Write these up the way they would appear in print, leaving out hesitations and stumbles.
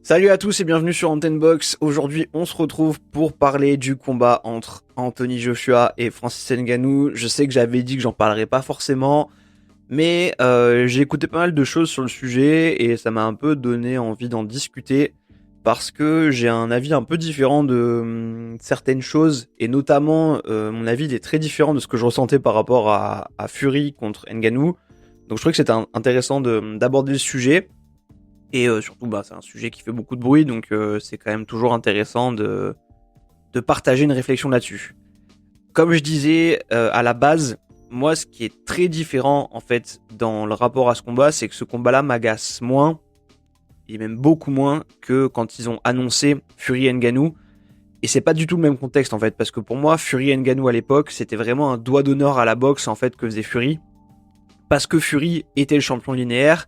Salut à tous et bienvenue sur Antenne Box. Aujourd'hui, on se retrouve pour parler du combat entre Anthony Joshua et Francis Ngannou. Je sais que j'avais dit que j'en parlerais pas forcément, mais j'ai écouté pas mal de choses sur le sujet et ça m'a un peu donné envie d'en discuter parce que j'ai un avis un peu différent de certaines choses et notamment mon avis il est très différent de ce que je ressentais par rapport à Fury contre Ngannou. Donc je trouvais que c'était intéressant d'aborder le sujet. Et surtout, c'est un sujet qui fait beaucoup de bruit, donc c'est quand même toujours intéressant de partager une réflexion là-dessus. Comme je disais à la base, moi, ce qui est très différent en fait dans le rapport à ce combat, c'est que ce combat-là m'agace moins, et même beaucoup moins que quand ils ont annoncé Fury et Ngannou. Et c'est pas du tout le même contexte en fait, parce que pour moi, Fury et Ngannou à l'époque, c'était vraiment un doigt d'honneur à la boxe en fait que faisait Fury, parce que Fury était le champion linéaire.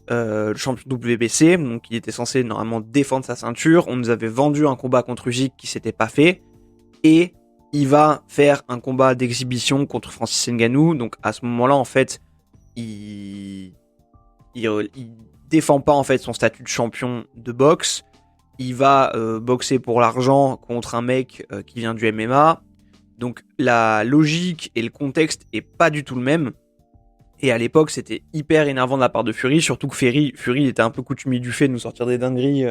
Le champion WBC, donc il était censé normalement défendre sa ceinture. On nous avait vendu un combat contre Usyk qui s'était pas fait, et il va faire un combat d'exhibition contre Francis Ngannou. Donc à ce moment-là, en fait, il défend pas en fait son statut de champion de boxe. Il va boxer pour l'argent contre un mec qui vient du MMA. Donc la logique et le contexte est pas du tout le même. Et à l'époque, c'était hyper énervant de la part de Fury, surtout que Fury était un peu coutumier du fait de nous sortir des dingueries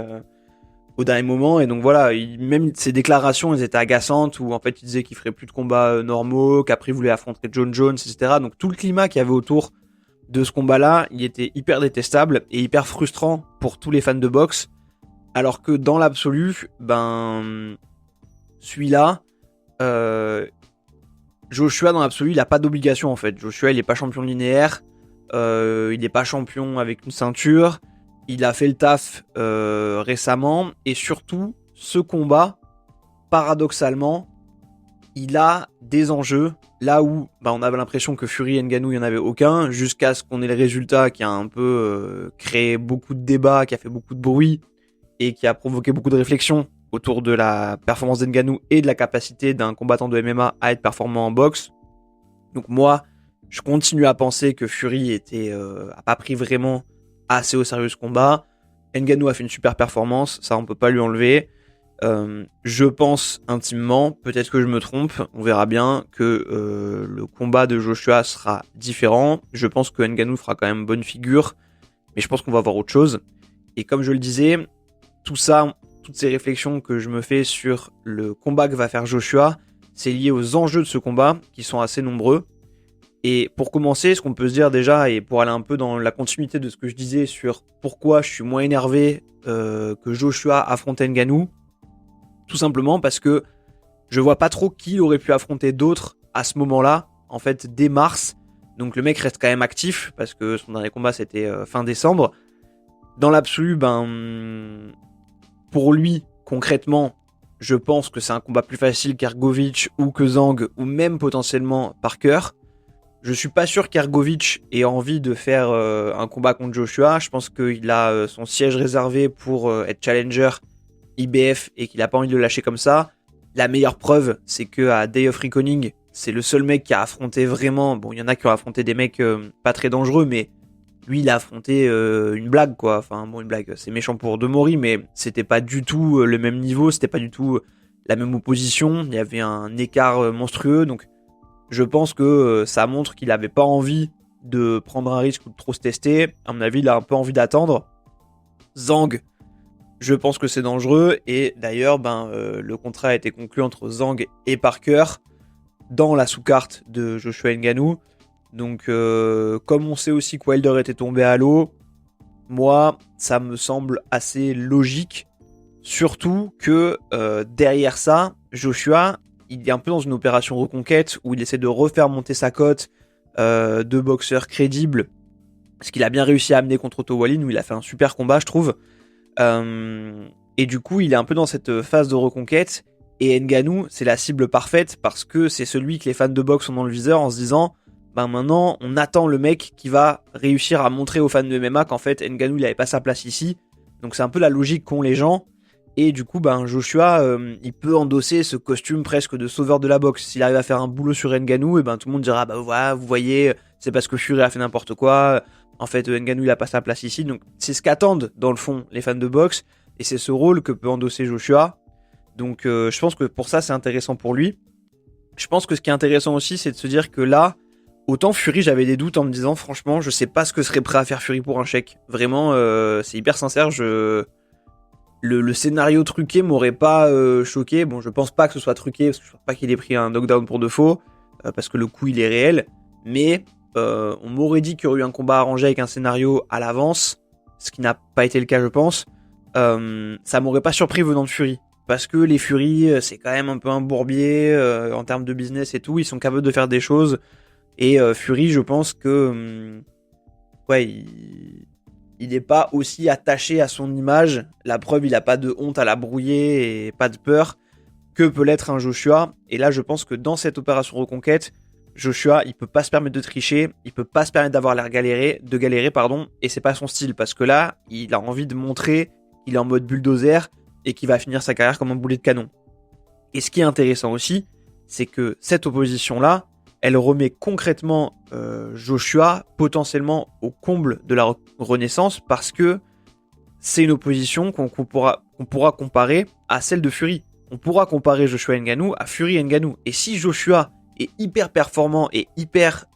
au dernier moment. Et donc voilà, même ses déclarations, elles étaient agaçantes, où en fait, il disait qu'il ferait plus de combats normaux, qu'après, il voulait affronter John Jones, etc. Donc tout le climat qu'il y avait autour de ce combat-là, il était hyper détestable et hyper frustrant pour tous les fans de boxe. Alors que dans l'absolu, celui-là... Joshua dans l'absolu il a pas d'obligation en fait. Joshua il est pas champion linéaire, il est pas champion avec une ceinture, il a fait le taf récemment et surtout ce combat paradoxalement il a des enjeux là où on avait l'impression que Fury et Ngannou il y en avait aucun jusqu'à ce qu'on ait le résultat qui a un peu créé beaucoup de débats, qui a fait beaucoup de bruit et qui a provoqué beaucoup de réflexions autour de la performance d'Ngannou et de la capacité d'un combattant de MMA à être performant en boxe. Donc moi, je continue à penser que Fury a pas pris vraiment assez au sérieux ce combat. Ngannou a fait une super performance, ça on peut pas lui enlever. Je pense intimement, peut-être que je me trompe, on verra bien, que le combat de Joshua sera différent. Je pense que Ngannou fera quand même bonne figure, mais je pense qu'on va voir autre chose. Et comme je le disais, tout ça, toutes ces réflexions que je me fais sur le combat que va faire Joshua, c'est lié aux enjeux de ce combat qui sont assez nombreux. Et pour commencer, ce qu'on peut se dire déjà, et pour aller un peu dans la continuité de ce que je disais sur pourquoi je suis moins énervé que Joshua affronte Ngannou, tout simplement parce que je vois pas trop qui aurait pu affronter d'autres à ce moment-là, en fait dès mars. Donc le mec reste quand même actif parce que son dernier combat c'était fin décembre. Dans l'absolu, pour lui, concrètement, je pense que c'est un combat plus facile qu'Hrgović ou que Zhang ou même potentiellement Parker. Je suis pas sûr qu'Hrgović ait envie de faire un combat contre Joshua. Je pense qu'il a son siège réservé pour être challenger IBF et qu'il a pas envie de le lâcher comme ça. La meilleure preuve, c'est que à Day of Reckoning, c'est le seul mec qui a affronté vraiment... Bon, il y en a qui ont affronté des mecs pas très dangereux, mais lui, il a affronté une blague, quoi. Enfin, bon, une blague, c'est méchant pour Demori, mais c'était pas du tout le même niveau, c'était pas du tout la même opposition. Il y avait un écart monstrueux, donc je pense que ça montre qu'il avait pas envie de prendre un risque ou de trop se tester. À mon avis, il a un peu envie d'attendre. Zhang, je pense que c'est dangereux, et d'ailleurs, le contrat a été conclu entre Zhang et Parker dans la sous-carte de Joshua Ngannou. Donc, comme on sait aussi que Wilder était tombé à l'eau, moi, ça me semble assez logique. Surtout que derrière ça, Joshua, il est un peu dans une opération reconquête où il essaie de refaire monter sa cote de boxeur crédible. Ce qu'il a bien réussi à amener contre Otto Wallin, où il a fait un super combat, je trouve. Et du coup, il est un peu dans cette phase de reconquête. Et Ngannou, c'est la cible parfaite parce que c'est celui que les fans de boxe ont dans le viseur en se disant... maintenant, on attend le mec qui va réussir à montrer aux fans de MMA qu'en fait, Ngannou, il avait pas sa place ici. Donc, c'est un peu la logique qu'ont les gens. Et du coup, Joshua, il peut endosser ce costume presque de sauveur de la boxe. S'il arrive à faire un boulot sur Ngannou, et tout le monde dira, voilà, vous voyez, c'est parce que Fury a fait n'importe quoi. En fait, Ngannou, il a pas sa place ici. Donc, c'est ce qu'attendent, dans le fond, les fans de boxe. et c'est ce rôle que peut endosser Joshua. Donc je pense que pour ça c'est intéressant pour lui. Je pense que ce qui est intéressant aussi, c'est de se dire que là, autant Fury, j'avais des doutes en me disant franchement, je sais pas ce que serait prêt à faire Fury pour un chèque. Vraiment, c'est hyper sincère. Le scénario truqué m'aurait pas choqué. Bon, je pense pas que ce soit truqué, parce que je pense pas qu'il ait pris un knockdown pour de faux, parce que le coup il est réel. Mais on m'aurait dit qu'il y aurait eu un combat arrangé avec un scénario à l'avance, ce qui n'a pas été le cas, je pense. Ça m'aurait pas surpris venant de Fury. Parce que les Fury, c'est quand même un peu un bourbier en termes de business et tout. Ils sont capables de faire des choses. Et Fury, je pense que ouais, il n'est pas aussi attaché à son image. La preuve, il a pas de honte à la brouiller et pas de peur que peut l'être un Joshua. Et là, je pense que dans cette opération reconquête, Joshua, il peut pas se permettre de tricher, il peut pas se permettre d'avoir l'air de galérer, pardon. Et c'est pas son style parce que là, il a envie de montrer qu'il est en mode bulldozer et qu'il va finir sa carrière comme un boulet de canon. Et ce qui est intéressant aussi, c'est que cette opposition-là, elle remet concrètement Joshua potentiellement au comble de la renaissance parce que c'est une opposition qu'on pourra comparer à celle de Fury. On pourra comparer Joshua Ngannou à Fury Ngannou. Et si Joshua est hyper performant et hyper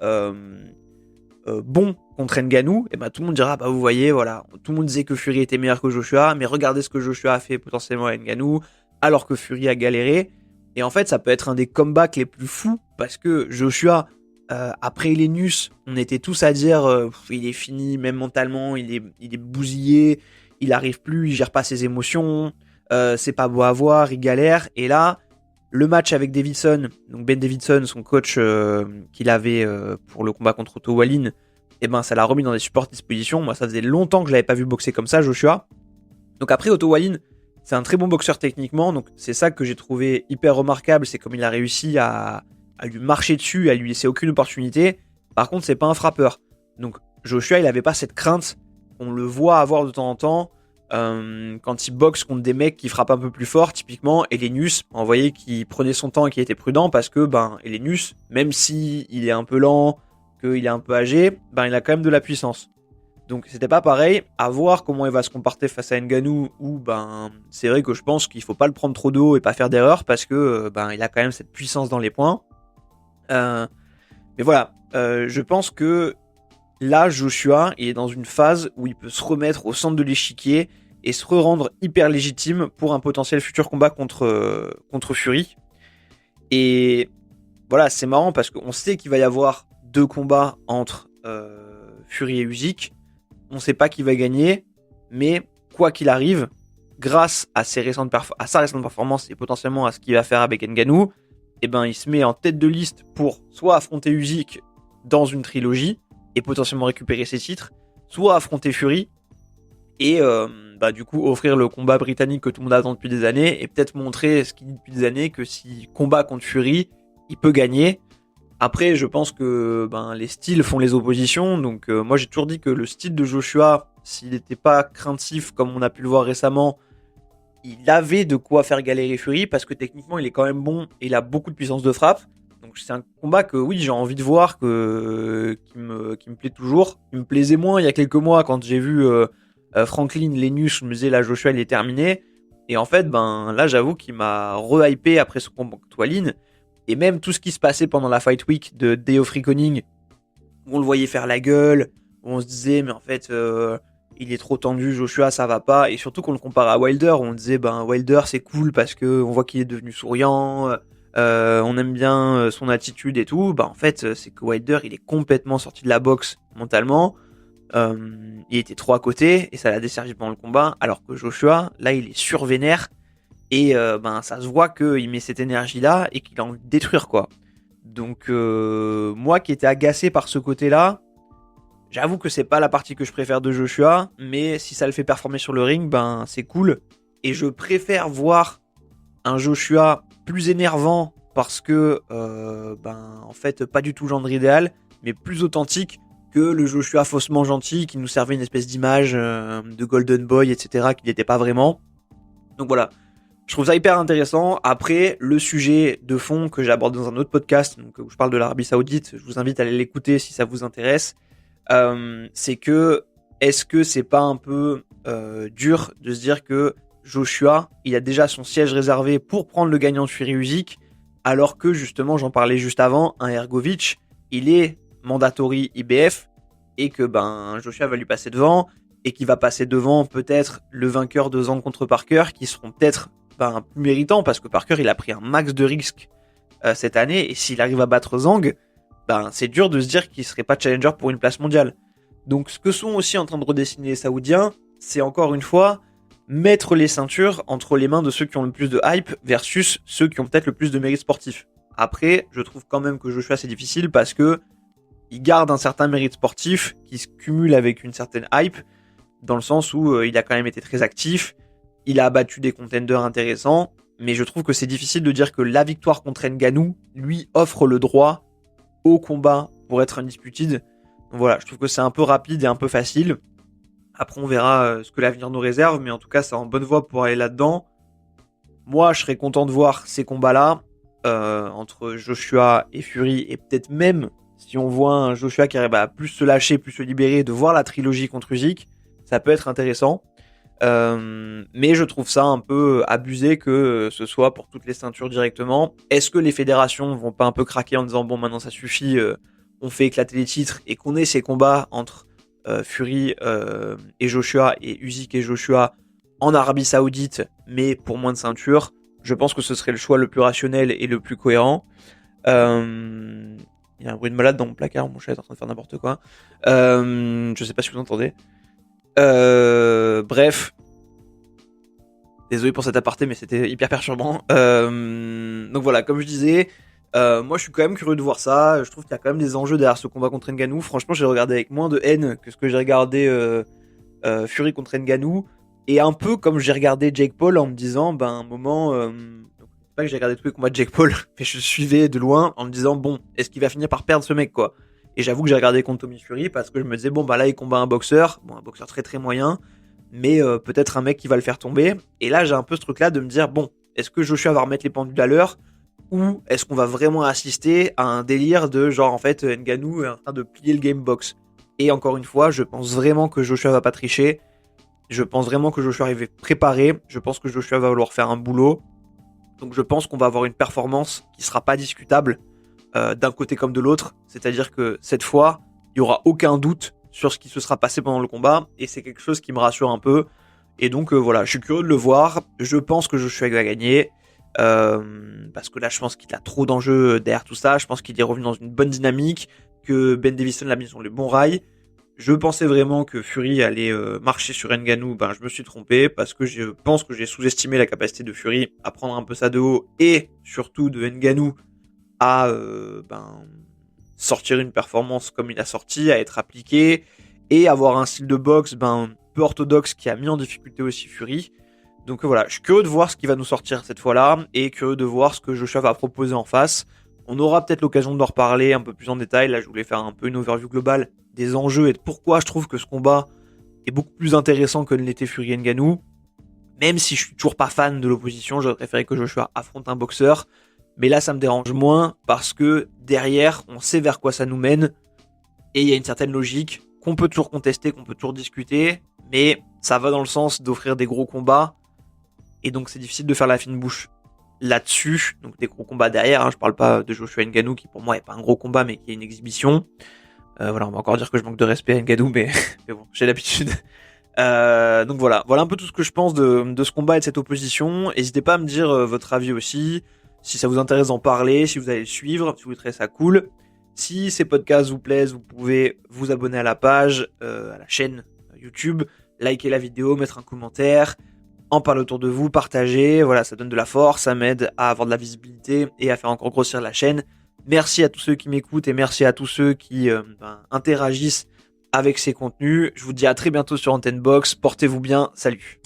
bon contre Ngannou, et ben tout le monde dira, bah vous voyez, voilà, tout le monde disait que Fury était meilleur que Joshua, mais regardez ce que Joshua a fait potentiellement à Ngannou, alors que Fury a galéré. Et en fait, ça peut être un des comebacks les plus fous, parce que Joshua, après Helenius, on était tous à dire il est fini, même mentalement, il est bousillé, il arrive plus, il gère pas ses émotions, c'est pas beau à voir, il galère. Et là, le match avec Davidson, donc Ben Davidson, son coach qu'il avait pour le combat contre Otto Wallin, et ben ça l'a remis dans des supports de disposition. Moi, ça faisait longtemps que je l'avais pas vu boxer comme ça, Joshua. Donc après, Otto Wallin, c'est un très bon boxeur techniquement, donc c'est ça que j'ai trouvé hyper remarquable, c'est comme il a réussi à lui marcher dessus, à lui laisser aucune opportunité. Par contre, c'est pas un frappeur. Donc Joshua, il avait pas cette crainte, on le voit avoir de temps en temps, quand il boxe contre des mecs qui frappent un peu plus fort, typiquement Helenius, on voyait qu'il prenait son temps et qu'il était prudent, parce que Helenius, même si il est un peu lent, qu'il est un peu âgé, il a quand même de la puissance. Donc c'était pas pareil, à voir comment il va se comporter face à Ngannou, où c'est vrai que je pense qu'il faut pas le prendre trop de haut et pas faire d'erreur, parce que il a quand même cette puissance dans les poings. Mais voilà, je pense que là Joshua est dans une phase où il peut se remettre au centre de l'échiquier et se rendre hyper légitime pour un potentiel futur combat contre Fury. Et voilà, c'est marrant parce qu'on sait qu'il va y avoir 2 combats entre Fury et Usyk. On sait pas qui va gagner, mais quoi qu'il arrive, grâce à sa récente performance et potentiellement à ce qu'il va faire avec Ngannou, il se met en tête de liste pour soit affronter Usyk dans une trilogie et potentiellement récupérer ses titres, soit affronter Fury et du coup offrir le combat britannique que tout le monde attend depuis des années et peut-être montrer ce qu'il dit depuis des années, que s'il combat contre Fury, il peut gagner. Après, je pense que les styles font les oppositions, donc moi j'ai toujours dit que le style de Joshua, s'il n'était pas craintif comme on a pu le voir récemment, il avait de quoi faire galérer Fury, parce que techniquement il est quand même bon et il a beaucoup de puissance de frappe. Donc c'est un combat que oui, j'ai envie de voir, qui me plaît toujours. Il me plaisait moins il y a quelques mois quand j'ai vu Franklin, Lenius, je me disais là Joshua il est terminé. Et en fait là j'avoue qu'il m'a re-hypé après ce combat contre Wallin. Et même tout ce qui se passait pendant la Fight Week de Day of Reckoning, où on le voyait faire la gueule, où on se disait mais en fait il est trop tendu, Joshua ça va pas, et surtout qu'on le compare à Wilder, où on disait Wilder c'est cool parce que on voit qu'il est devenu souriant, on aime bien son attitude et tout. En fait c'est que Wilder il est complètement sorti de la boxe mentalement, il était trop à côté et ça l'a desservi pendant le combat, alors que Joshua là il est survénère. Et ça se voit qu'il met cette énergie-là et qu'il a envie de détruire, quoi. Donc moi qui étais agacé par ce côté-là, j'avoue que c'est pas la partie que je préfère de Joshua, mais si ça le fait performer sur le ring, c'est cool. Et je préfère voir un Joshua plus énervant parce que en fait pas du tout le genre idéal, mais plus authentique que le Joshua faussement gentil qui nous servait une espèce d'image de Golden Boy, etc., qu'il n'était pas vraiment. Donc voilà. Je trouve ça hyper intéressant. Après, le sujet de fond que j'aborde dans un autre podcast, donc où je parle de l'Arabie Saoudite, je vous invite à aller l'écouter si ça vous intéresse. C'est que, est-ce que c'est pas un peu dur de se dire que Joshua, il a déjà son siège réservé pour prendre le gagnant de Fury Usyk, alors que justement, j'en parlais juste avant, un Hrgovic, il est mandatory IBF et que Joshua va lui passer devant et qu'il va passer devant peut-être le vainqueur de Zhang contre Parker qui seront peut-être plus méritants parce que Parker il a pris un max de risques cette année et s'il arrive à battre Zhang, c'est dur de se dire qu'il serait pas challenger pour une place mondiale. Donc ce que sont aussi en train de redessiner les Saoudiens, c'est encore une fois mettre les ceintures entre les mains de ceux qui ont le plus de hype versus ceux qui ont peut-être le plus de mérite sportif. Après, je trouve quand même que Joshua c'est difficile parce que il garde un certain mérite sportif qui se cumule avec une certaine hype, dans le sens où il a quand même été très actif, il a battu des contenders intéressants, mais je trouve que c'est difficile de dire que la victoire contre Ngannou lui offre le droit au combat pour être undisputed. Donc voilà, je trouve que c'est un peu rapide et un peu facile. Après, on verra ce que l'avenir nous réserve, mais en tout cas, c'est en bonne voie pour aller là-dedans. Moi, je serais content de voir ces combats-là entre Joshua et Fury, et peut-être même, si on voit un Joshua qui arrive à plus se lâcher, plus se libérer, de voir la trilogie contre Usyk, ça peut être intéressant. Mais je trouve ça un peu abusé que ce soit pour toutes les ceintures directement. Est-ce que les fédérations vont pas un peu craquer en disant bon maintenant ça suffit, on fait éclater les titres et qu'on ait ces combats entre Fury et Joshua et Usyk et Joshua en Arabie Saoudite mais pour moins de ceintures? Je pense que ce serait le choix le plus rationnel et le plus cohérent. Il y a un bruit de malade dans mon placard, mon chat est en train de faire n'importe quoi. Je sais pas si vous entendez. Bref. Désolé pour cet aparté, mais c'était hyper perturbant. Donc voilà, comme je disais, moi je suis quand même curieux de voir ça. Je trouve qu'il y a quand même des enjeux derrière ce combat contre Ngannou. Franchement, j'ai regardé avec moins de haine que ce que j'ai regardé Fury contre Ngannou. Et un peu comme j'ai regardé Jake Paul en me disant, un moment... pas que j'ai regardé tous les combats de Jake Paul, mais je suivais de loin en me disant, bon, est-ce qu'il va finir par perdre ce mec, quoi? Et j'avoue que j'ai regardé contre Tommy Fury parce que je me disais, là il combat un boxeur très très moyen, mais peut-être un mec qui va le faire tomber. Et là j'ai un peu ce truc là de me dire, bon, est-ce que Joshua va remettre les pendules à l'heure ou est-ce qu'on va vraiment assister à un délire de genre en fait Ngannou est en train de plier le game box? Et encore une fois, je pense vraiment que Joshua va pas tricher, je pense vraiment que Joshua arrive préparé, je pense que Joshua va vouloir faire un boulot, donc je pense qu'on va avoir une performance qui sera pas discutable d'un côté comme de l'autre, c'est-à-dire que cette fois, il y aura aucun doute sur ce qui se sera passé pendant le combat, et c'est quelque chose qui me rassure un peu, et donc voilà, je suis curieux de le voir, je pense que Joshua va gagner, parce que là je pense qu'il a trop d'enjeux derrière tout ça, je pense qu'il est revenu dans une bonne dynamique, que Ben Davison l'a mis sur le bon rail. Je pensais vraiment que Fury allait marcher sur Ngannou, je me suis trompé, parce que je pense que j'ai sous-estimé la capacité de Fury à prendre un peu ça de haut, et surtout de Ngannou à sortir une performance comme il a sorti, à être appliqué, et avoir un style de boxe peu orthodoxe qui a mis en difficulté aussi Fury. Donc voilà, je suis curieux de voir ce qui va nous sortir cette fois-là, et curieux de voir ce que Joshua va proposer en face. On aura peut-être l'occasion d'en reparler un peu plus en détail. Là, je voulais faire un peu une overview globale des enjeux et de pourquoi je trouve que ce combat est beaucoup plus intéressant que ne l'était Fury Ngannou. Même si je suis toujours pas fan de l'opposition, j'aurais préféré que Joshua affronte un boxeur. Mais là, ça me dérange moins parce que derrière, on sait vers quoi ça nous mène. Et il y a une certaine logique qu'on peut toujours contester, qu'on peut toujours discuter. Mais ça va dans le sens d'offrir des gros combats. Et donc, c'est difficile de faire la fine bouche là-dessus. Donc, des gros combats derrière. Je parle pas de Joshua Ngannou qui, pour moi, est pas un gros combat, mais qui est une exhibition. Voilà, on va encore dire que je manque de respect à Ngannou, mais bon, j'ai l'habitude. Donc voilà un peu tout ce que je pense de ce combat et de cette opposition. N'hésitez pas à me dire votre avis aussi, si ça vous intéresse d'en parler, si vous allez le suivre, si vous trouvez ça cool. Si ces podcasts vous plaisent, vous pouvez vous abonner à la page, à la chaîne YouTube, liker la vidéo, mettre un commentaire, en parler autour de vous, partager. Voilà, ça donne de la force, ça m'aide à avoir de la visibilité et à faire encore grossir la chaîne. Merci à tous ceux qui m'écoutent et merci à tous ceux qui interagissent avec ces contenus. Je vous dis à très bientôt sur Antenne Box. Portez-vous bien. Salut.